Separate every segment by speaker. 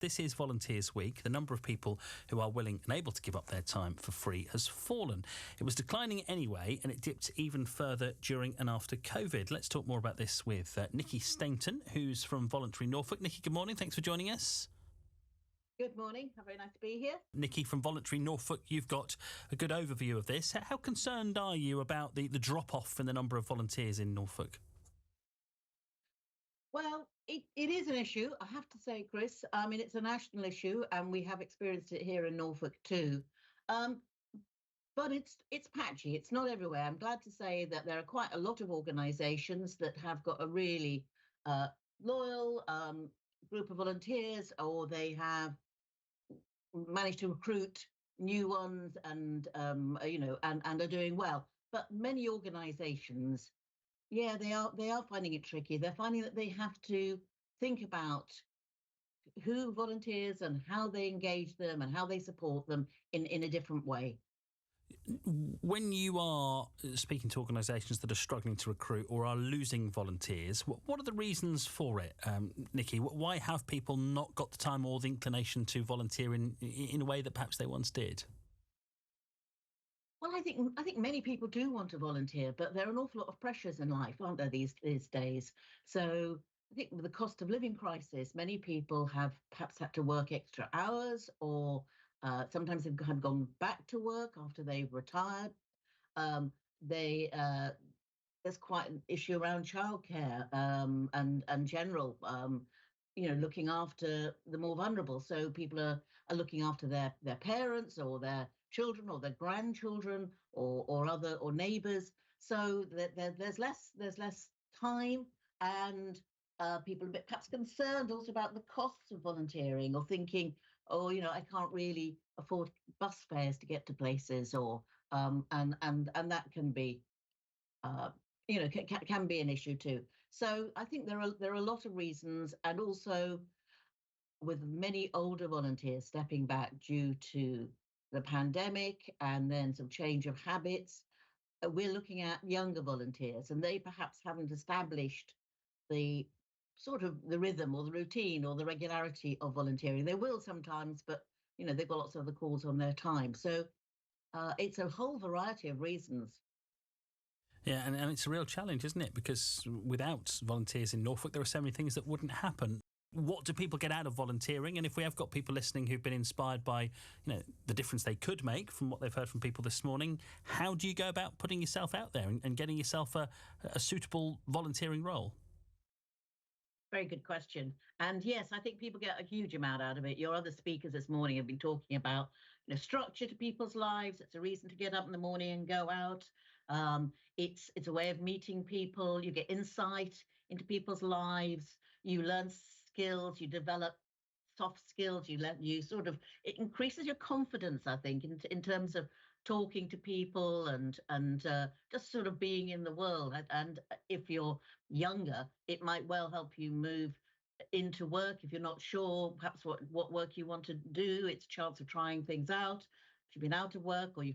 Speaker 1: This is Volunteers Week. The number of people who are willing and able to give up their time for free has fallen. It was declining anyway, and it dipped even further during and after COVID. Let's talk more about this with Nicky Stainton, who's from Volunteering Norfolk. Nicky, good morning. Thanks for joining us.
Speaker 2: Good morning. Very nice to be here.
Speaker 1: Nicky from Volunteering Norfolk, you've got a good overview of this. How concerned are you about the drop-off in the number of volunteers in Norfolk?
Speaker 2: Well, it is an issue, I have to say, Chris. I mean, it's a national issue, and we have experienced it here in Norfolk too. But it's patchy. It's not everywhere. I'm glad to say that there are quite a lot of organisations that have got a really loyal group of volunteers, or they have managed to recruit new ones, and and are doing well. But many organisations, yeah, they are finding it tricky. They're finding that they have to think about who volunteers and how they engage them and how they support them in a different way.
Speaker 1: When you are speaking to organisations that are struggling to recruit or are losing volunteers, what are the reasons for it, Nicky? Why have people not got the time or the inclination to volunteer in a way that perhaps they once did?
Speaker 2: Well, I think many people do want to volunteer, but there are an awful lot of pressures in life, aren't there, these days? So I think with the cost of living crisis, many people have perhaps had to work extra hours, or sometimes have gone back to work after they've retired. There's quite an issue around childcare and general, looking after the more vulnerable. So people are looking after their parents or their children or their grandchildren or neighbours. So there's less time, and people are a bit perhaps concerned also about the costs of volunteering, or thinking, I can't really afford bus fares to get to places, or and that can be can be an issue too. So I think there are a lot of reasons, and also with many older volunteers stepping back due to the pandemic and then some change of habits, we're looking at younger volunteers, and they perhaps haven't established the sort of the rhythm or the routine or the regularity of volunteering. They will sometimes, but they've got lots of other calls on their time. So it's a whole variety of reasons.
Speaker 1: Yeah, and it's a real challenge, isn't it? Because without volunteers in Norfolk, there are so many things that wouldn't happen. What do people get out of volunteering? And if we have got people listening who've been inspired by, the difference they could make from what they've heard from people this morning, how do you go about putting yourself out there and getting yourself a suitable volunteering role?
Speaker 2: Very good question. And yes, I think people get a huge amount out of it. Your other speakers this morning have been talking about structure to people's lives. It's a reason to get up in the morning and go out. It's a way of meeting people. You get insight into people's lives. You learn skills. You develop soft skills. It increases your confidence, I think, in terms of talking to people and just sort of being in the world. And if you're younger, it might well help you move into work. If you're not sure perhaps what work you want to do, it's a chance of trying things out. If you've been out of work, or you're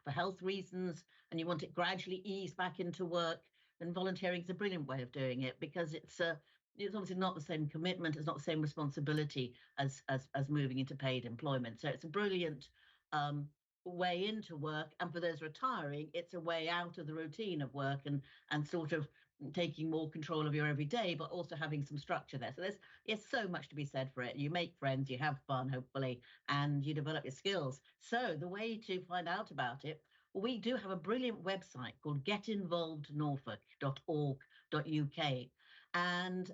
Speaker 2: for health reasons and you want to gradually ease back into work, then volunteering is a brilliant way of doing it, because it's obviously not the same commitment, it's not the same responsibility as moving into paid employment. So it's a brilliant way into work, and for those retiring, it's a way out of the routine of work and sort of taking more control of your everyday, but also having some structure there. So there's so much to be said for it. You make friends, you have fun, hopefully, and you develop your skills. So the way to find out about it, we do have a brilliant website called getinvolvednorfolk.org.uk, and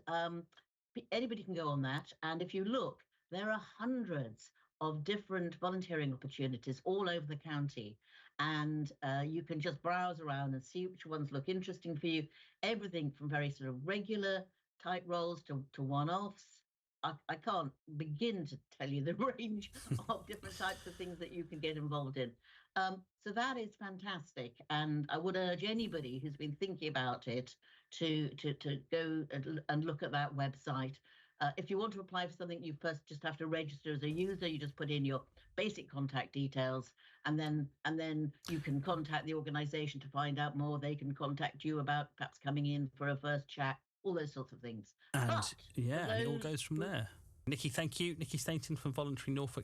Speaker 2: anybody can go on that. And if you look, there are hundreds of different volunteering opportunities all over the county, and you can just browse around and see which ones look interesting for you. Everything from very sort of regular type roles to one-offs. I can't begin to tell you the range of different types of things that you can get involved in. So that is fantastic, and I would urge anybody who's been thinking about it to go and look at that website. If you want to apply for something, you first just have to register as a user. You just put in your basic contact details, and then you can contact the organisation to find out more. They can contact you about perhaps coming in for a first chat, all those sorts of things.
Speaker 1: And it all goes from there. Nicky, thank you. Nicky Stainton from Volunteering Norfolk.